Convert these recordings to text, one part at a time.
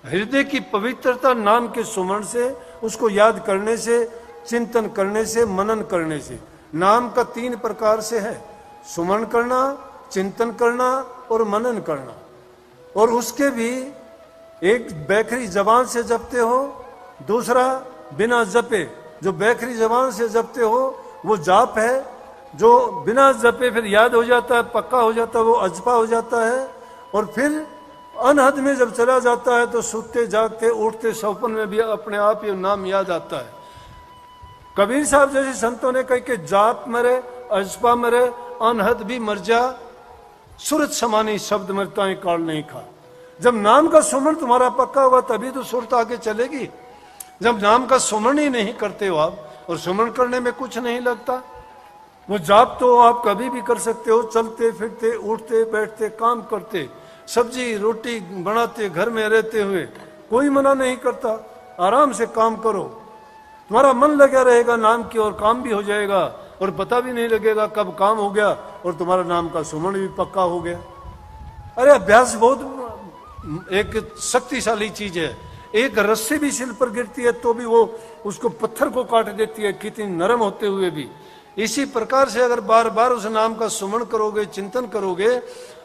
हृदय की पवित्रता नाम के सुमरण से, उसको याद करने से, चिंतन करने से, मनन करने से। नाम का 3 प्रकार से है, सुमरण करना, चिंतन करना और मनन करना। और उसके भी एक बैखरी जबान से जपते हो, दूसरा बिना जपे। जो बैखरी जबान से जपते हो वो जाप है, जो बिना जपे फिर याद हो जाता है, पक्का हो जाता है, वो अजपा हो जाता है। और फिर अनहद में जब चला जाता है तो सोते जागते उठते सपन में भी अपने आप ये नाम याद आता है। कबीर साहब जैसे संतों ने कहा कि जाप मरे, अजपा मरे, अनहद भी मर जा, सुरत समानी शब्द मरता काल नहीं खा। जब नाम का सुमरण तुम्हारा पक्का होगा तभी तो सुरत आगे चलेगी। जब नाम का सुमरण ही नहीं करते हो आप, और सुमरण करने में कुछ नहीं लगता, वो जाप तो आप कभी भी कर सकते हो, चलते फिरते, उठते बैठते, काम करते, सब्जी रोटी बनाते, घर में रहते हुए, कोई मना नहीं करता। आराम से काम करो, तुम्हारा मन लगा रहेगा नाम की और काम भी हो जाएगा और पता भी नहीं लगेगा कब काम हो गया और तुम्हारा नाम का सुमरण भी पक्का हो गया। अरे अभ्यास बहुत एक शक्तिशाली चीज है। एक रस्सी भी सिर पर गिरती है तो भी वो उसको पत्थर को काट देती है, कितनी नरम होते हुए भी। इसी प्रकार से अगर बार बार उस नाम का सुमरण करोगे, चिंतन करोगे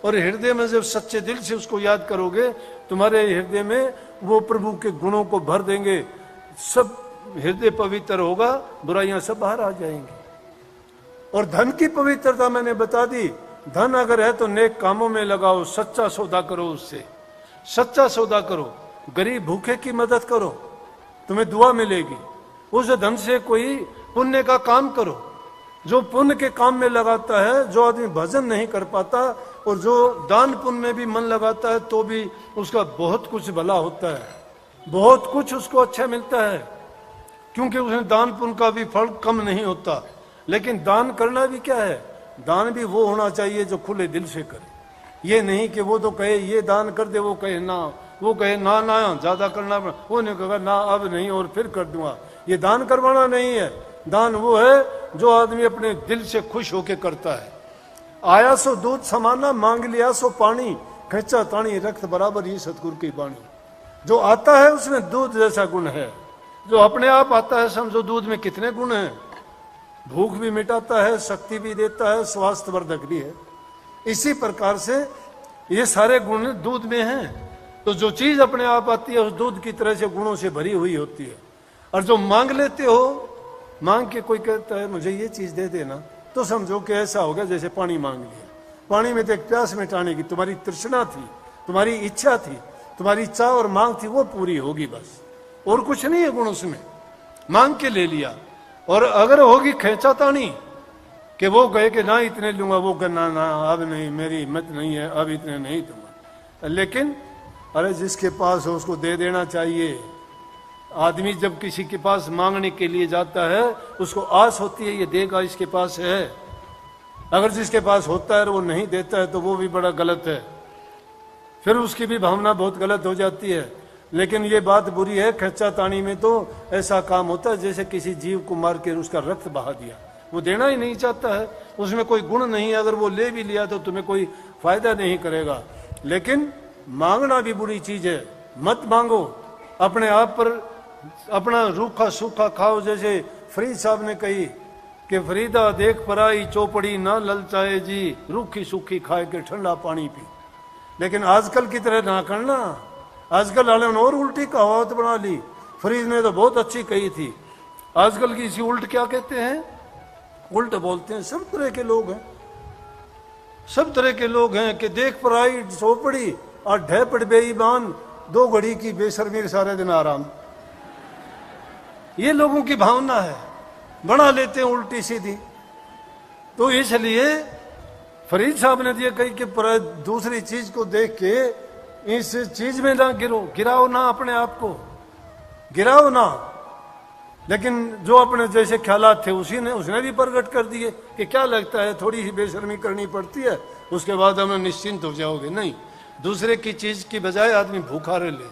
और हृदय में जब सच्चे दिल से उसको याद करोगे, तुम्हारे हृदय में वो प्रभु के गुणों को भर देंगे, सब हृदय पवित्र होगा, बुराइयां सब बाहर आ जाएंगी। और धन की पवित्रता मैंने बता दी। धन अगर है तो नेक कामों में लगाओ, सच्चा सौदा करो, उससे सच्चा सौदा करो, गरीब भूखे की मदद करो, तुम्हें दुआ मिलेगी। उस धन से कोई पुण्य का काम करो, जो पुण्य के काम में लगाता है। जो आदमी भजन नहीं कर पाता और जो दान पुण्य में भी मन लगाता है तो भी उसका बहुत कुछ भला होता है, बहुत कुछ उसको अच्छा मिलता है, क्योंकि उसने दान पुण्य का भी फल कम नहीं होता। लेकिन दान करना भी क्या है, दान भी वो होना चाहिए जो खुले दिल से करे। ये नहीं कि वो तो कहे ये दान कर दे, वो कहे ना, वो कहे ना ना ज्यादा करना, वो नहीं कहा ना अब नहीं और फिर कर दूंगा। ये दान करवाना नहीं है। दान वो है जो आदमी अपने दिल से खुश होके करता है। आया सो दूध समाना, मांग लिया सो पानी, खच्चा तानी रक्त बराबर, ये सतगुरु की वाणी। जो आता है उसमें दूध जैसा गुण है, जो अपने आप आता है। समझो दूध में कितने गुण हैं, भूख भी मिटाता है, शक्ति भी देता है, स्वास्थ्य वर्धक भी है। इसी प्रकार से ये सारे गुण दूध में हैं। तो जो चीज अपने आप आती है उस दूध की तरह से गुणों से भरी हुई होती है। और जो मांग लेते हो, मांग के कोई कहता है मुझे ये चीज दे देना, तो समझो कि ऐसा होगा जैसे पानी मांग लिया। पानी में तो एक प्यास मिटाने की तुम्हारी तृष्णा थी, तुम्हारी इच्छा थी, तुम्हारी चाह और मांग थी, वो पूरी होगी बस, और कुछ नहीं है गुण उसमें। मांग के ले लिया। और अगर होगी खेचातानी कि वो कहे कि ना इतने लूंगा, वो कहे ना ना अब नहीं, मेरी हिम्मत नहीं है, अब इतने नहीं दूंगा। लेकिन अरे जिसके पास हो उसको दे देना चाहिए। आदमी जब किसी के पास मांगने के लिए जाता है उसको आस होती है ये देगा, इसके पास है। अगर जिसके पास होता है और वो नहीं देता है तो वो भी बड़ा गलत है, फिर उसकी भी भावना बहुत गलत हो जाती है। लेकिन ये बात बुरी है, खच्चा तानी में तो ऐसा काम होता है जैसे किसी जीव को मार के उसका रक्त बहा दिया। वो देना ही नहीं चाहता है, उसमें कोई गुण नहीं है। अगर वो ले भी लिया तो तुम्हें कोई फायदा नहीं करेगा। लेकिन मांगना भी बुरी चीज है, मत मांगो। अपने आप पर अपना रूखा सूखा खाओ। जैसे फरीद साहब ने कही कि फरीदा देख पराई चौपड़ी ना ललचाए जी, रूखी सूखी खाए के ठंडा पानी पी। लेकिन आजकल की तरह ना करना। आजकल वाले ने और उल्टी कहावत बना ली। फरीद ने तो बहुत अच्छी कही थी। आजकल की इसी उल्ट क्या कहते हैं, उल्ट बोलते हैं। सब तरह के लोग हैं, सब तरह के लोग हैं कि देख पराई चौपड़ी और ढेपड़ बेईमान, 2 घड़ी की बेशर्मी सारे दिन आराम। ये लोगों की भावना है, बना लेते हैं उल्टी सीधी। तो इसलिए फरीद साहब ने ये कही कि दूसरी चीज को देख के इस चीज में ना गिरो, गिराओ ना अपने आप को, गिराओ ना। लेकिन जो अपने जैसे ख्यालात थे उसने भी प्रकट कर दिए कि क्या लगता है थोड़ी सी बेशर्मी करनी पड़ती है, उसके बाद हमें निश्चिंत हो जाओगे। नहीं, दूसरे की चीज की बजाय आदमी भूखा रह ले,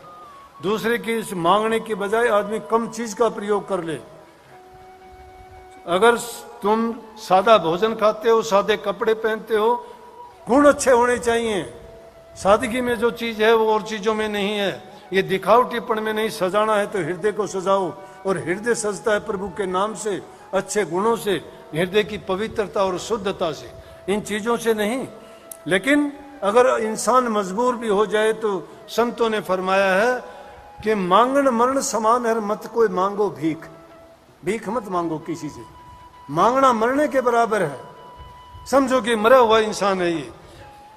दूसरे की मांगने की बजाय आदमी कम चीज का प्रयोग कर ले। अगर तुम सादा भोजन खाते हो, सादे कपड़े पहनते हो, गुण अच्छे होने चाहिए। सादगी में जो चीज है वो और चीजों में नहीं है। ये दिखावटीपन में नहीं, सजाना है तो हृदय को सजाओ, और हृदय सजता है प्रभु के नाम से, अच्छे गुणों से, हृदय की पवित्रता और शुद्धता से, इन चीजों से नहीं। लेकिन अगर इंसान मजबूर भी हो जाए तो संतों ने फरमाया है कि मांगन मरण समान है, मत कोई मांगो भीख, भीख मत मांगो किसी से, मांगना मरने के बराबर है। समझो कि मरा हुआ इंसान है ये,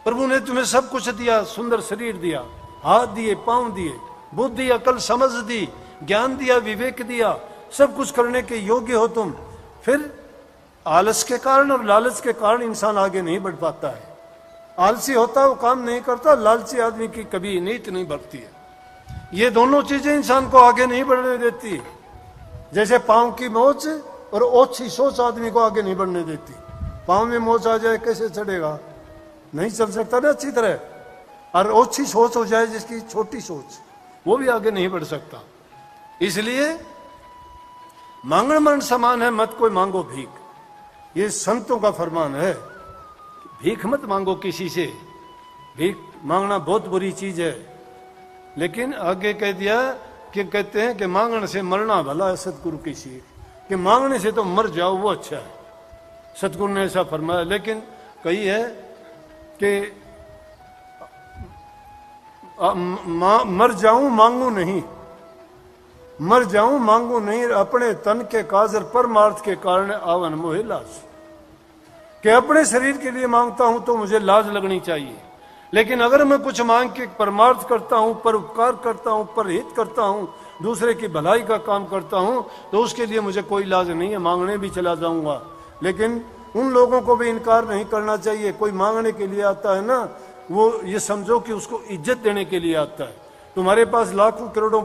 प्रभु ने तुम्हें सब कुछ दिया, सुंदर शरीर दिया, हाथ दिए, पांव दिए, बुद्धि अकल समझ दी, ज्ञान दिया, विवेक दिया, सब कुछ करने के योग्य हो तुम, फिर आलस के कारण और लालच के कारण इंसान आगे नहीं बढ़ पाता है। आलसी होता है वो काम नहीं करता, लालची आदमी की कभी नीयत नहीं बढ़ती है। ये दोनों चीजें इंसान को आगे नहीं बढ़ने देती, जैसे पांव की मोच और ओछी सोच आदमी को आगे नहीं बढ़ने देती। पांव में मोच आ जाए कैसे चढ़ेगा, नहीं चल सकता ना अच्छी तरह, और ओछी सोच हो जाए जिसकी, छोटी सोच, वो भी आगे नहीं बढ़ सकता। इसलिए मांगण मरण समान है, मत कोई मांगो भीख, ये संतों का फरमान है। भीख मत मांगो किसी से, भीख मांगना बहुत बुरी चीज है। लेकिन आगे कह दिया कि कहते हैं कि मांगने से मरना भला है, सतगुरु की सीख, कि मांगने से तो मर जाओ वो अच्छा है, सतगुरु ने ऐसा फरमाया। लेकिन कही है कि मर जाऊं मांगू नहीं, मर जाऊं मांगू नहीं, अपने तन के काजर परमार्थ के कारण आवन मोहे लाज, कि अपने शरीर के लिए मांगता हूं तो मुझे लाज लगनी चाहिए, लेकिन अगर मैं कुछ मांग के परमार्थ करता हूं, पर उपकार करता हूं, पर हित करता हूं, दूसरे की भलाई का काम करता हूं, तो उसके लिए मुझे कोई लाज नहीं है, मांगने भी चला जाऊंगा। लेकिन उन लोगों को भी इनकार नहीं करना चाहिए। कोई मांगने के लिए आता है ना, वो ये समझो कि उसको इज्जत देने के लिए आता है। तुम्हारे पास लाखों करोड़ों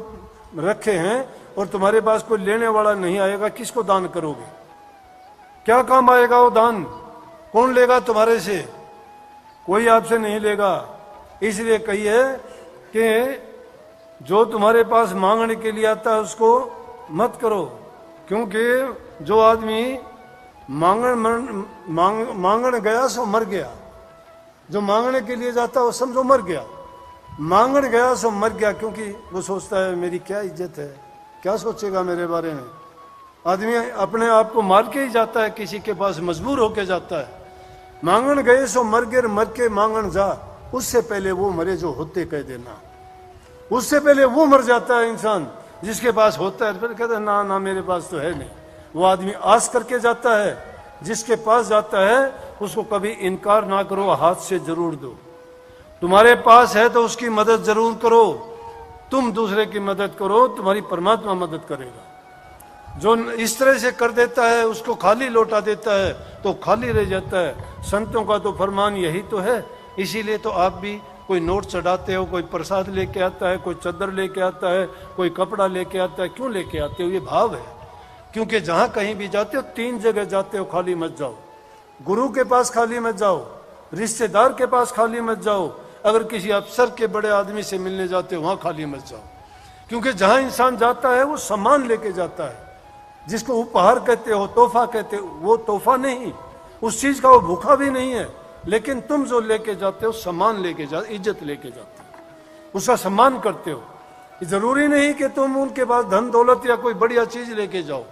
रखे हैं और तुम्हारे पास कोई लेने वाला नहीं आएगा, किसको दान करोगे? क्या काम आएगा वो दान? कौन लेगा तुम्हारे से? कोई आपसे नहीं लेगा। इसलिए कहिए कि जो तुम्हारे पास मांगने के लिए आता है उसको मत करो, क्योंकि जो आदमी मांगण गया सो मर गया। जो मांगने के लिए जाता है वो समझो मर गया, मांगण गया सो मर गया, क्योंकि वो सोचता है मेरी क्या इज्जत है, क्या सोचेगा मेरे बारे में। आदमी अपने आप को मार के ही जाता है, किसी के पास मजबूर होके जाता है। मांगण गए सो मर गए, मर के मांगण जा, उससे पहले वो मरे जो होते कह देना। उससे पहले वो मर जाता है इंसान जिसके पास होता है, फिर कहता है ना ना मेरे पास तो है नहीं। वो आदमी आस करके जाता है, जिसके पास जाता है उसको कभी इनकार ना करो, हाथ से जरूर दो। तुम्हारे पास है तो उसकी मदद जरूर करो। तुम दूसरे की मदद करो, तुम्हारी परमात्मा मदद करेगा। जो इस तरह से कर देता है उसको खाली लौटा देता है तो खाली रह जाता है। संतों का तो फरमान यही तो है। इसीलिए तो आप भी कोई नोट चढ़ाते हो, कोई प्रसाद लेके आता है, कोई चद्दर लेके आता है, कोई कपड़ा लेके आता है। क्यों लेके आते हो? ये भाव है। क्योंकि जहां कहीं भी जाते हो, 3 जगह जाते हो, खाली मत जाओ। गुरु के पास खाली मत जाओ, रिश्तेदार के पास खाली मत जाओ, अगर किसी अफसर के बड़े आदमी से मिलने जाते हो वहां खाली मत जाओ। क्योंकि जहां इंसान जाता है वो सम्मान लेके जाता है। जिसको उपहार कहते हो, तोहफा कहते हो, वो तोहफा नहीं, उस चीज का वो भूखा भी नहीं है। लेकिन तुम जो लेके जाते हो सम्मान लेके जाते, इज्जत लेके जाते हो, उसका सम्मान करते हो। जरूरी नहीं कि तुम उनके पास धन दौलत या कोई बढ़िया चीज लेके जाओ।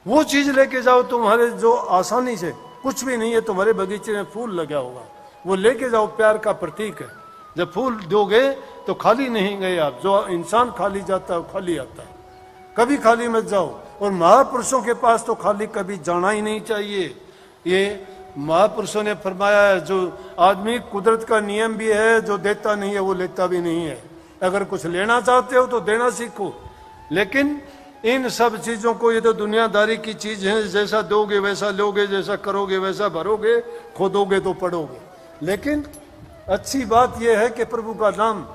वो चीज लेके जाओ तुम्हारे जो आसानी से, कुछ भी नहीं है, तुम्हारे बगीचे में फूल लगा होगा, वो लेके जाओ, प्यार का प्रतीक है। जब फूल दोगे तो खाली नहीं गए आप। जो इंसान खाली जाता है वो खाली आता है। कभी खाली मत जाओ। और महापुरुषों के पास तो खाली कभी जाना ही नहीं चाहिए। ये महापुरुषों ने फरमाया है, जो आदमी, कुदरत का नियम भी है, जो देता नहीं है वो लेता भी नहीं है। अगर कुछ लेना चाहते हो तो देना सीखो। लेकिन इन सब चीजों को, ये तो दुनियादारी की चीज है, जैसा दोगे वैसा लोगे, जैसा करोगे वैसा भरोगे, खोदोगे तो पड़ोगे। लेकिन अच्छी बात यह है कि प्रभु का नाम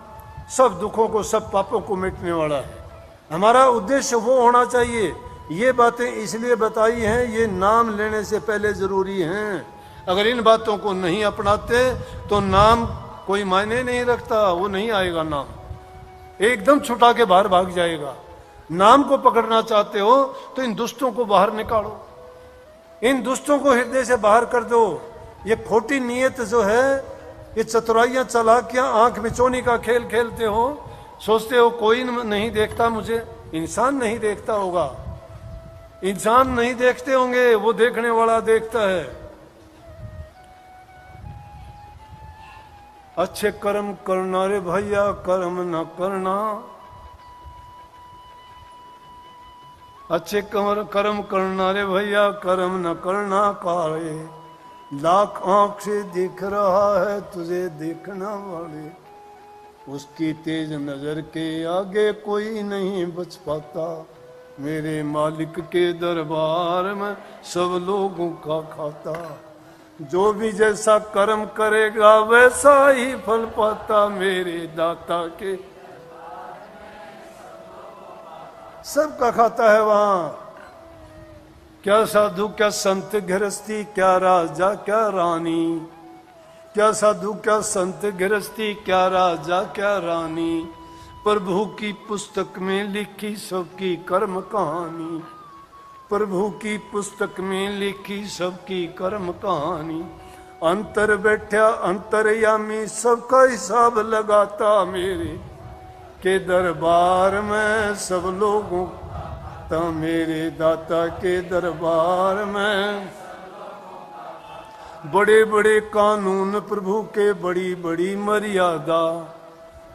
सब दुखों को, सब पापों को मिटने वाला है। हमारा उद्देश्य वो होना चाहिए। ये बातें इसलिए बताई हैं, ये नाम लेने से पहले जरूरी हैं। अगर इन बातों को नहीं अपनाते तो नाम कोई मायने नहीं रखता, वो नहीं आएगा। नाम एकदम छुटा के बाहर भाग जाएगा। नाम को पकड़ना चाहते हो तो इन दुष्टों को बाहर निकालो, इन दुष्टों को हृदय से बाहर कर दो। ये खोटी नीयत जो है, ये चतुराइयां, चालाकियां, आंख मिचौनी का खेल खेलते हो, सोचते हो कोई नहीं देखता मुझे, इंसान नहीं देखता होगा, इंसान नहीं देखते होंगे, वो देखने वाला देखता है। अच्छे कर्म करना रे भैया, कर्म न करना, अच्छे कर्म करना रे भैया, कर्म न करना काले, लाख आंख से दिख रहा है तुझे देखना वाले, उसकी तेज नजर के आगे कोई नहीं बच पाता, मेरे मालिक के दरबार में सब लोगों का खाता, जो भी जैसा कर्म करेगा वैसा ही फल पाता, मेरे दाता के सबका खाता है वहां। क्या साधु क्या संत गृहस्थी, क्या राजा क्या रानी, क्या साधु क्या संत गृहस्थी, क्या राजा क्या रानी, प्रभु की पुस्तक में लिखी सबकी कर्म कहानी, प्रभु की पुस्तक में लिखी सबकी कर्म कहानी, अंतर बैठा अंतर्यामी सबका हिसाब लगाता, मेरे के दरबार में सब लोगों का, मेरे दाता के दरबार में बड़े बड़े कानून प्रभु के, बड़ी बड़ी मर्यादा,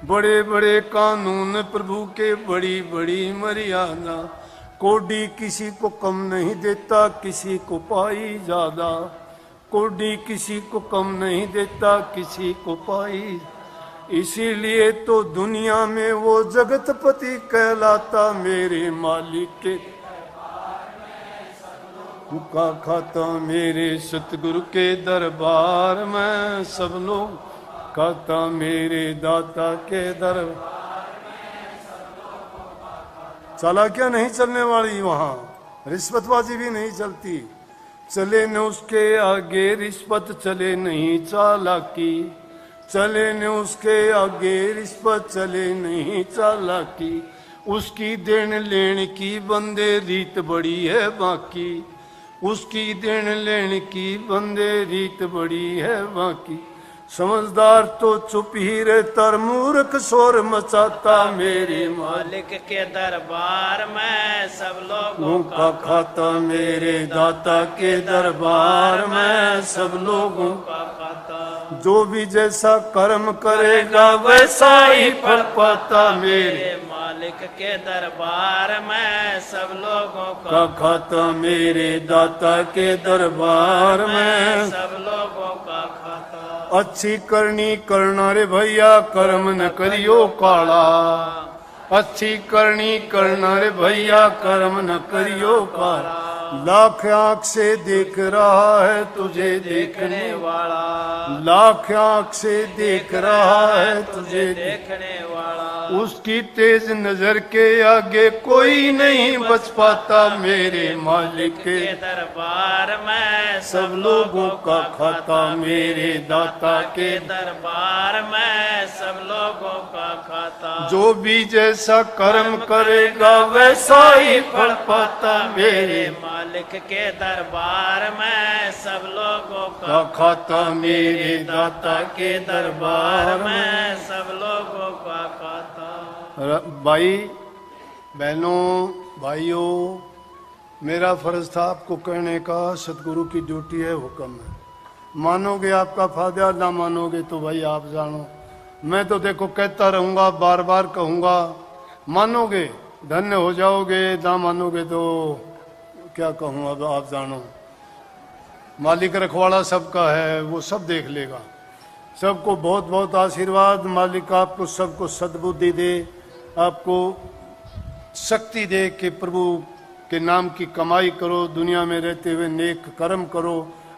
बड़े बड़े कानून प्रभु के, बड़ी बड़ी मर्यादा, कोडी किसी को कम नहीं देता, किसी को पाई ज्यादा, कोडी किसी को कम नहीं देता, किसी को पाई, इसीलिए तो दुनिया में वो जगतपति कहलाता, मेरे मालिक के का खाता, मेरे सतगुरु के दरबार में सब लोग खाता, मेरे दाता के दरबार में सब लोगों का। चालाकियां नहीं चलने वाली वहां, रिश्वतबाजी भी नहीं चलती, चले न उसके आगे रिश्वत, चले नहीं चालाकी, चले न उसके आगे रिश्वत, चले नहीं चालाकी, उसकी देन लेन की बंदे रीत बड़ी है बाकी, उसकी देन लेन की बंदे रीत बड़ी है बाकी, समझदार तो चुप ही रहता, मूर्ख शोर मचाता, मेरे मालिक के दरबार में सब लोगों का खाता, मेरे दाता के दरबार में सब लोगों का खाता, जो भी जैसा कर्म करेगा वैसा ही फल पाता, मेरे मालिक के दरबार में सब लोगों का खाता, मेरे दाता के दरबार में सब लोगों का खाता। अच्छी करनी करना रे भैया, कर्म न करियो काला, अच्छी करनी करना रे भैया, कर्म न करियो काला, लाख आंख से देख रहा है तुझे देखने वाला, लाख आंख से देख रहा है तुझे देखने वाला, उसकी तेज नजर के आगे कोई नहीं बच पाता, मेरे मालिक के दरबार में सब लोगों का खाता, मेरे दाता के दरबार में सब लोगों का खाता, जो भी जैसा कर्म करेगा वैसा ही फल पाता, मेरे मालिक के दरबार में सब लोगों का खाता, मेरे दाता के दरबार में सब लोगों का खाता। भाई बहनों भाइयों, मेरा फर्ज था आपको कहने का, सतगुरु की ड्यूटी है, हुक्म है, मानोगे आपका फायदा, ना मानोगे तो भाई आप जानो, मैं तो देखो कहता रहूंगा, बार बार कहूंगा, मानोगे धन्य हो जाओगे, ना मानोगे तो क्या कहूँ, अब आप जानो, मालिक रखवाड़ा सबका है, वो सब देख लेगा। सबको बहुत बहुत आशीर्वाद, मालिक आपको सबको सद्बुद्धि दे, आपको शक्ति दे कि प्रभु के नाम की कमाई करो, दुनिया में रहते हुए नेक कर्म करो,